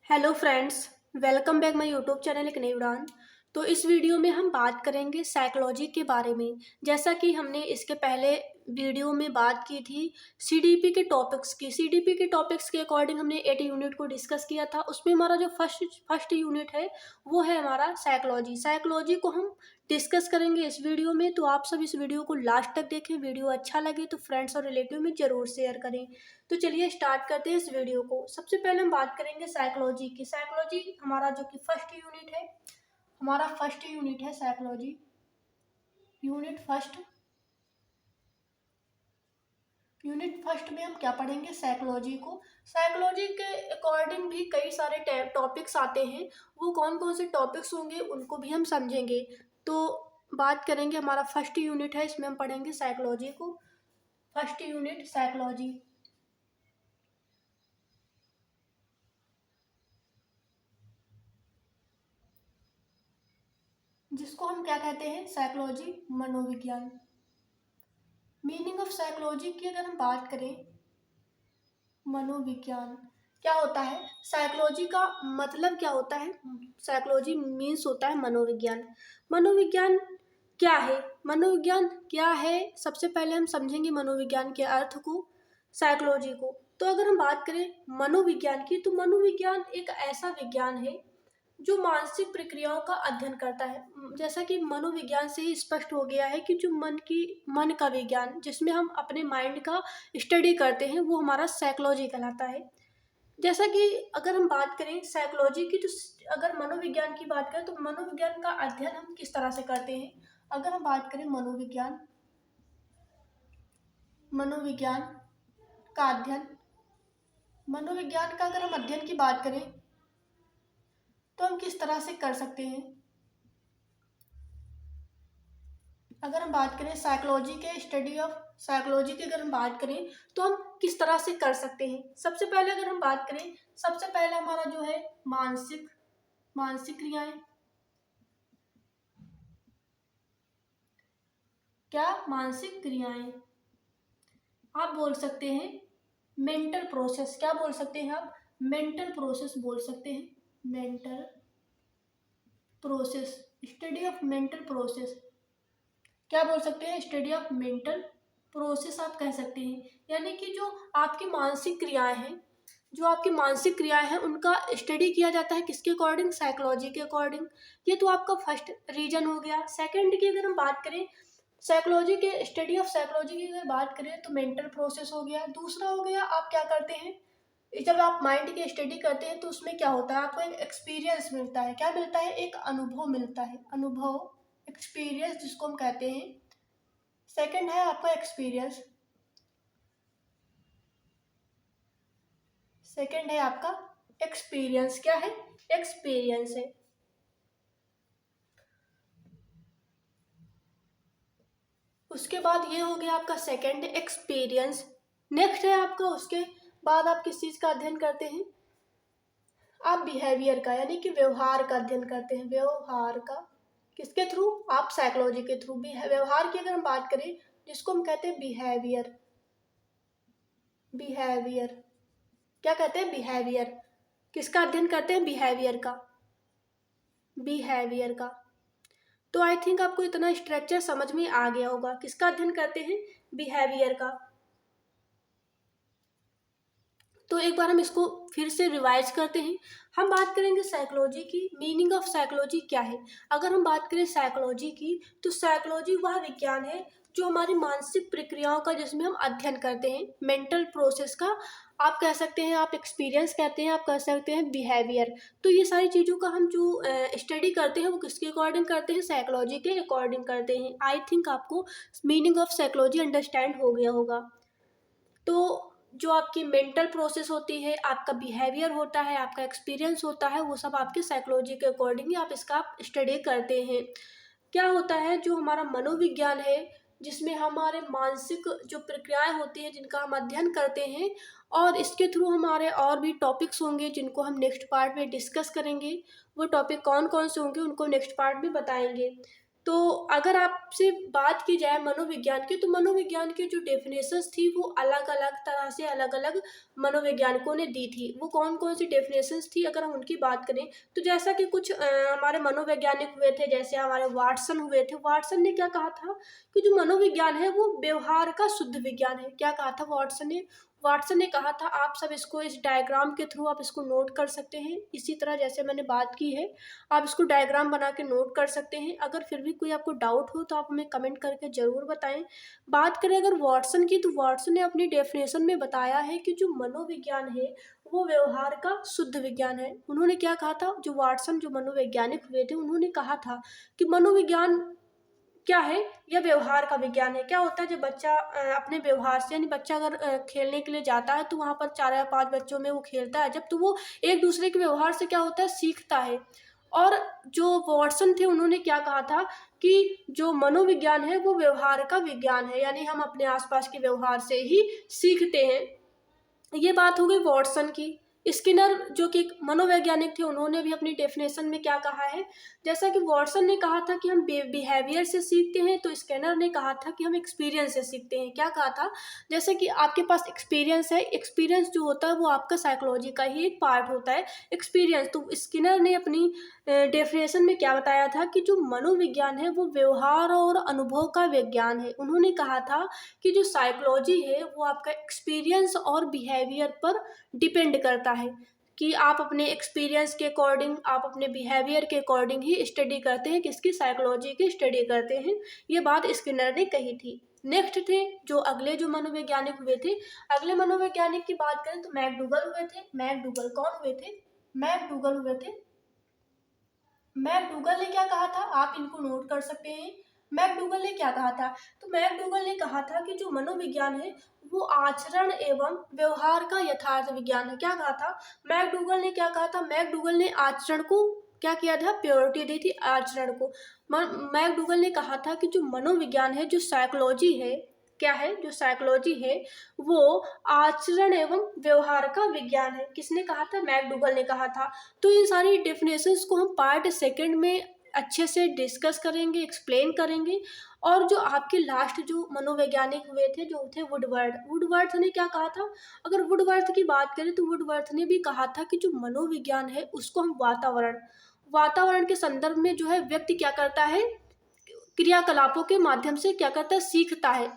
Hello friends, welcome back my YouTube channel एक नई उड़ान। तो इस वीडियो में हम बात करेंगे साइकोलॉजी के बारे में। जैसा कि हमने इसके पहले वीडियो में बात की थी सीडीपी के टॉपिक्स की। सीडीपी के टॉपिक्स के अकॉर्डिंग हमने 8 यूनिट को डिस्कस किया था। उसमें हमारा जो फर्स्ट यूनिट है वो है हमारा साइकोलॉजी। साइकोलॉजी को हम डिस्कस करेंगे इस वीडियो में, तो आप सब इस वीडियो को लास्ट तक देखें। वीडियो अच्छा लगे तो फ्रेंड्स और रिलेटिव में ज़रूर शेयर करें। तो चलिए स्टार्ट करते हैं इस वीडियो को। सबसे पहले हम बात करेंगे साइकोलॉजी की। साइकोलॉजी हमारा जो कि फर्स्ट यूनिट है, हमारा फर्स्ट यूनिट है साइकोलॉजी। यूनिट फर्स्ट में हम क्या पढ़ेंगे? साइकोलॉजी को। साइकोलॉजी के अकॉर्डिंग भी कई सारे टॉपिक्स आते हैं। वो कौन कौन से टॉपिक्स होंगे उनको भी हम समझेंगे। तो बात करेंगे, हमारा फर्स्ट यूनिट है, इसमें हम पढ़ेंगे साइकोलॉजी को। फर्स्ट यूनिट साइकोलॉजी, जिसको हम क्या कहते हैं? साइकोलॉजी, मनोविज्ञान। मीनिंग ऑफ साइकोलॉजी की अगर हम बात करें, मनोविज्ञान क्या होता है? साइकोलॉजी का मतलब क्या होता है? साइकोलॉजी मीन्स होता है मनोविज्ञान। मनोविज्ञान क्या है? मनोविज्ञान क्या है? सबसे पहले हम समझेंगे मनोविज्ञान के अर्थ को, साइकोलॉजी को। तो अगर हम बात करें मनोविज्ञान की, तो मनोविज्ञान एक ऐसा विज्ञान है जो मानसिक प्रक्रियाओं का अध्ययन करता है। जैसा कि मनोविज्ञान से ही स्पष्ट हो गया है कि जो मन का विज्ञान, जिसमें हम अपने माइंड का स्टडी करते हैं, वो हमारा साइकोलॉजी कहलाता है। जैसा कि अगर हम बात करें साइकोलॉजी की, तो अगर मनोविज्ञान की बात करें तो मनोविज्ञान का अध्ययन हम किस तरह से करते हैं? अगर हम बात करें मनोविज्ञान मनोविज्ञान का अध्ययन, मनोविज्ञान का अगर हम अध्ययन की बात करें तो हम किस तरह से कर सकते हैं? अगर हम बात करें साइकोलॉजी के स्टडी ऑफ साइकोलॉजी की, अगर हम बात करें तो हम किस तरह से कर सकते हैं? सबसे पहले अगर हम बात करें, सबसे पहले हमारा जो है मानसिक मानसिक क्रियाएं, क्या? मानसिक क्रियाएं। आप बोल सकते हैं मेंटल प्रोसेस। क्या बोल सकते हैं आप? मेंटल प्रोसेस बोल सकते हैं। Mental process, study of mental process. क्या बोल सकते हैं? स्टडी ऑफ मेंटल प्रोसेस आप कह सकते हैं। यानी कि जो आपकी मानसिक क्रियाएं हैं, जो आपकी मानसिक क्रियाएं हैं, उनका स्टडी किया जाता है किसके अकॉर्डिंग? साइकोलॉजी के अकॉर्डिंग। ये तो आपका फर्स्ट रीजन हो गया। सेकंड की अगर हम बात करें, साइकोलॉजी के स्टडी ऑफ साइकोलॉजी की अगर बात करें तो मेंटल प्रोसेस हो गया। दूसरा हो गया, आप क्या करते हैं जब आप माइंड की स्टडी करते हैं तो उसमें क्या होता है? आपको एक एक्सपीरियंस मिलता है। क्या मिलता है? एक अनुभव मिलता है। अनुभव, एक्सपीरियंस जिसको हम कहते हैं। सेकंड है आपका एक्सपीरियंस, सेकंड है आपका एक्सपीरियंस। क्या है? एक्सपीरियंस है। उसके बाद ये हो गया आपका सेकंड एक्सपीरियंस। नेक्स्ट है आपका, उसके बाद आप किस चीज़ का अध्ययन करते हैं? आप बिहेवियर का, यानी कि व्यवहार का अध्ययन करते हैं। व्यवहार का किसके थ्रू? आप साइकोलॉजी के थ्रू। व्यवहार की अगर हम बात करें, जिसको हम कहते हैं बिहेवियर। बिहेवियर क्या कहते हैं? बिहेवियर। किसका अध्ययन करते हैं? बिहेवियर का। बिहेवियर का। तो आई थिंक आपको इतना स्ट्रक्चर समझ में आ गया होगा। किसका अध्ययन करते हैं? बिहेवियर का। तो एक बार हम इसको फिर से रिवाइज करते हैं। हम बात करेंगे साइकोलॉजी की। मीनिंग ऑफ साइकोलॉजी क्या है? अगर हम बात करें साइकोलॉजी की, तो साइकोलॉजी वह विज्ञान है जो हमारी मानसिक प्रक्रियाओं का, जिसमें हम अध्ययन करते हैं, मेंटल प्रोसेस का। आप कह सकते हैं, आप एक्सपीरियंस कहते हैं, आप कह सकते हैं बिहेवियर। तो ये सारी चीज़ों का हम जो स्टडी करते हैं वो किसके अकॉर्डिंग करते हैं? साइकोलॉजी के अकॉर्डिंग करते हैं। आई थिंक आपको मीनिंग ऑफ साइकोलॉजी अंडरस्टैंड हो गया होगा। तो जो आपकी मेंटल प्रोसेस होती है, आपका बिहेवियर होता है, आपका एक्सपीरियंस होता है, वो सब आपके साइकोलॉजी के अकॉर्डिंग ही आप इसका आप स्टडी करते हैं। क्या होता है? जो हमारा मनोविज्ञान है, जिसमें हमारे मानसिक जो प्रक्रियाएं होती हैं, जिनका हम अध्ययन करते हैं, और इसके थ्रू हमारे और भी टॉपिक्स होंगे जिनको हम नेक्स्ट पार्ट में डिस्कस करेंगे। वो टॉपिक कौन कौन से होंगे उनको नेक्स्ट पार्ट में बताएंगे। तो अगर आपसे बात की जाए मनोविज्ञान की, तो मनोविज्ञान की जो डेफिनेशंस थी वो अलग अलग तरह से अलग अलग मनोवैज्ञानिकों ने दी थी। वो कौन कौन सी डेफिनेशंस थी अगर हम उनकी बात करें, तो जैसा कि कुछ हमारे मनोवैज्ञानिक हुए थे, जैसे हमारे वाटसन हुए थे। वाटसन ने क्या कहा था कि जो मनोविज्ञान है वो व्यवहार का शुद्ध विज्ञान है। क्या कहा था वाटसन ने? वाटसन ने कहा था, आप सब इसको इस डायग्राम के थ्रू आप इसको नोट कर सकते हैं। इसी तरह जैसे मैंने बात की है, आप इसको डायग्राम बना के नोट कर सकते हैं। अगर फिर भी कोई आपको डाउट हो तो आप हमें कमेंट करके ज़रूर बताएं। बात करें अगर वाटसन की, तो वाटसन ने अपनी डेफिनेशन में बताया है कि जो मनोविज्ञान है वो व्यवहार का शुद्ध विज्ञान है। उन्होंने क्या कहा था, जो वाटसन जो मनोवैज्ञानिक हुए थे, उन्होंने कहा था कि मनोविज्ञान क्या है, यह व्यवहार का विज्ञान है। क्या होता है, जब बच्चा अपने व्यवहार से, यानी बच्चा अगर खेलने के लिए जाता है तो वहाँ पर 4 या 5 बच्चों में वो खेलता है जब, तो वो एक दूसरे के व्यवहार से क्या होता है, सीखता है। और जो वॉटसन थे उन्होंने क्या कहा था कि जो मनोविज्ञान है वो व्यवहार का विज्ञान है, यानी हम अपने आसपास के व्यवहार से ही सीखते हैं। ये बात हो गई वॉटसन की। स्किनर जो कि मनोवैज्ञानिक थे, उन्होंने भी अपनी डेफिनेशन में क्या कहा है, जैसा कि वॉटसन ने कहा था कि हम बिहेवियर से सीखते हैं, तो स्किनर ने कहा था कि हम एक्सपीरियंस से सीखते हैं। क्या कहा था, जैसे कि आपके पास एक्सपीरियंस है, एक्सपीरियंस जो होता है वो आपका साइकोलॉजी का ही एक पार्ट होता है, एक्सपीरियंस। तो स्किनर ने अपनी डेफिनेशन में क्या बताया था कि जो मनोविज्ञान है वो व्यवहार और अनुभव का विज्ञान है। उन्होंने कहा था कि जो साइकोलॉजी है वो आपका एक्सपीरियंस और बिहेवियर पर डिपेंड करता है, कि आप अपने एक्सपीरियंस के अकॉर्डिंग, आप अपने बिहेवियर के अकॉर्डिंग ही स्टडी करते हैं, किसकी, साइकोलॉजी की स्टडी करते हैं। ये बात स्किनर ने कही थी। नेक्स्ट थे जो अगले जो मनोवैज्ञानिक हुए थे, अगले मनोवैज्ञानिक की बात करें तो मैकडूगल हुए थे। मैकडूगल कौन हुए थे? मैकडूगल हुए थे। मैकडूगल ने क्या कहा था, आप इनको नोट कर सकते हैं। मैकडूगल ने क्या कहा था, तो मैकडूगल ने कहा था कि जो मनोविज्ञान है वो आचरण एवं व्यवहार का यथार्थ विज्ञान है। क्या कहा था मैकडूगल ने? क्या कहा था मैकडूगल ने? आचरण को क्या किया था, प्योरिटी दी थी आचरण को। मैकडूगल ने कहा था कि जो मनोविज्ञान है, जो साइकोलॉजी है, क्या है, जो साइकोलॉजी है वो आचरण एवं व्यवहार का विज्ञान है। किसने कहा था? मैकडूगल ने कहा था। तो इन सारी डेफिनेशंस को हम पार्ट सेकंड में अच्छे से डिस्कस करेंगे, एक्सप्लेन करेंगे। और जो आपके लास्ट जो मनोवैज्ञानिक हुए थे, जो थे वुडवर्थ। वुडवर्थ ने क्या कहा था, अगर वुडवर्थ की बात करें तो वुडवर्थ ने भी कहा था कि जो मनोविज्ञान है उसको हम वातावरण के संदर्भ में जो है व्यक्ति क्या करता है, क्रियाकलापों के माध्यम से क्या करता है, सीखता है।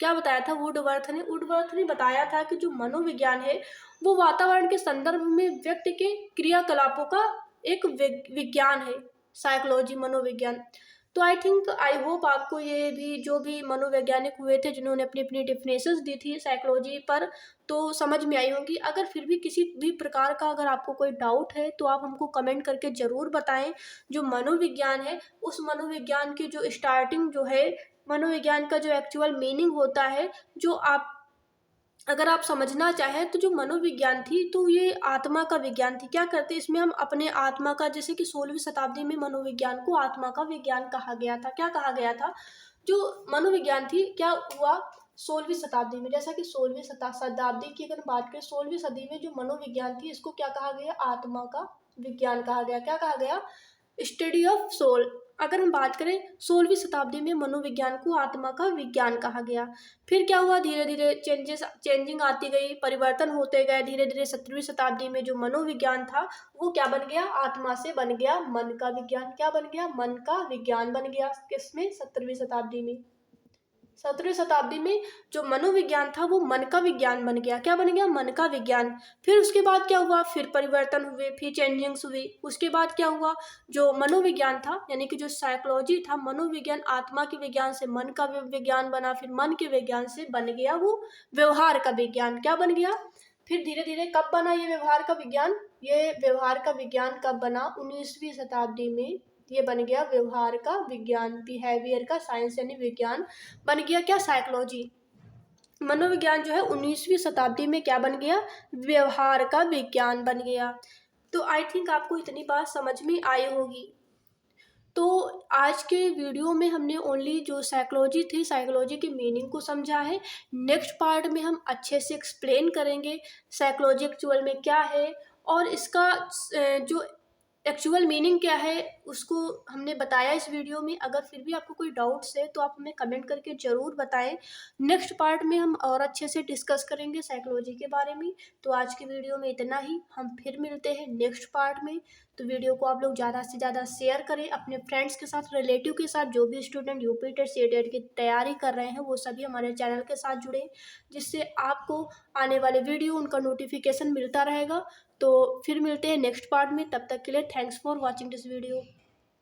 क्या बताया था वुडवर्थ ने? वुडवर्थ ने बताया था कि जो मनोविज्ञान है वो वातावरण के संदर्भ में व्यक्ति के क्रियाकलापों का एक विज्ञान है, साइकोलॉजी, मनोविज्ञान। तो आई होप आपको ये भी जो भी मनोवैज्ञानिक हुए थे जिन्होंने अपनी अपनी डेफिनेशंस दी थी साइकोलॉजी पर, तो समझ में आई होंगी। अगर फिर भी किसी भी प्रकार का अगर आपको कोई डाउट है तो आप हमको कमेंट करके ज़रूर बताएं। जो मनोविज्ञान है उस मनोविज्ञान की जो स्टार्टिंग जो है, मनोविज्ञान का जो एक्चुअल मीनिंग होता है, जो आप अगर आप समझना चाहें तो जो मनोविज्ञान थी तो ये आत्मा का विज्ञान थी। क्या करते इसमें हम अपने आत्मा का, जैसे कि 16वीं शताब्दी में मनोविज्ञान को आत्मा का विज्ञान कहा गया था। क्या कहा गया था, जो मनोविज्ञान थी, क्या हुआ 16वीं शताब्दी में, जैसा कि 16वीं शताब्दी की अगर बात करें, 16वीं सदी में जो मनोविज्ञान थी इसको क्या कहा गया, आत्मा का विज्ञान कहा गया। क्या कहा गया, स्टडी ऑफ सोल। अगर हम बात करें 16वीं शताब्दी में मनोविज्ञान को आत्मा का विज्ञान कहा गया। फिर क्या हुआ, धीरे धीरे चेंजिंग आती गई, परिवर्तन होते गए। धीरे धीरे 17वीं शताब्दी में जो मनोविज्ञान था वो क्या बन गया, आत्मा से बन गया मन का विज्ञान। क्या बन गया, मन का विज्ञान बन गया। किसमें, 17वीं शताब्दी में। 17वीं शताब्दी में जो मनोविज्ञान था वो मन का विज्ञान बन गया। क्या बन गया, मन का विज्ञान। फिर उसके बाद क्या हुआ, फिर परिवर्तन हुए, फिर चेंजिंग्स हुई। उसके बाद क्या हुआ, जो मनोविज्ञान था यानी कि जो साइकोलॉजी था, मनोविज्ञान आत्मा के विज्ञान से मन का विज्ञान बना, फिर मन के विज्ञान से बन गया वो व्यवहार का विज्ञान। क्या बन गया, फिर धीरे धीरे कब बना ये व्यवहार का विज्ञान, ये व्यवहार का विज्ञान कब बना, 19वीं शताब्दी में ये बन गया व्यवहार का विज्ञान, बिहेवियर का साइंस यानी विज्ञान बन गया। क्या, साइकोलॉजी। मनोविज्ञान जो है 19वीं शताब्दी में क्या बन गया, व्यवहार का विज्ञान बन गया। तो आई थिंक आपको इतनी बात समझ में आई होगी। तो आज के वीडियो में हमने ओनली जो साइकोलॉजी थी, साइकोलॉजी की मीनिंग को समझा है। नेक्स्ट पार्ट में हम अच्छे से एक्सप्लेन करेंगे साइकोलॉजी एक्चुअल में क्या है, और इसका जो एक्चुअल मीनिंग क्या है उसको हमने बताया इस वीडियो में। अगर फिर भी आपको कोई डाउट्स है तो आप हमें कमेंट करके ज़रूर बताएं। नेक्स्ट पार्ट में हम और अच्छे से डिस्कस करेंगे साइकोलॉजी के बारे में। तो आज की वीडियो में इतना ही, हम फिर मिलते हैं नेक्स्ट पार्ट में। तो वीडियो को आप लोग ज़्यादा से ज़्यादा शेयर करें अपने फ्रेंड्स के साथ, रिलेटिव के साथ। जो भी student UP TET C TET की तैयारी कर रहे हैं वो सभी हमारे चैनल के साथ जुड़े, जिससे आपको आने वाले वीडियो उनका नोटिफिकेशन मिलता रहेगा। तो फिर मिलते हैं नेक्स्ट पार्ट में, तब तक के लिए thanks for watching this video.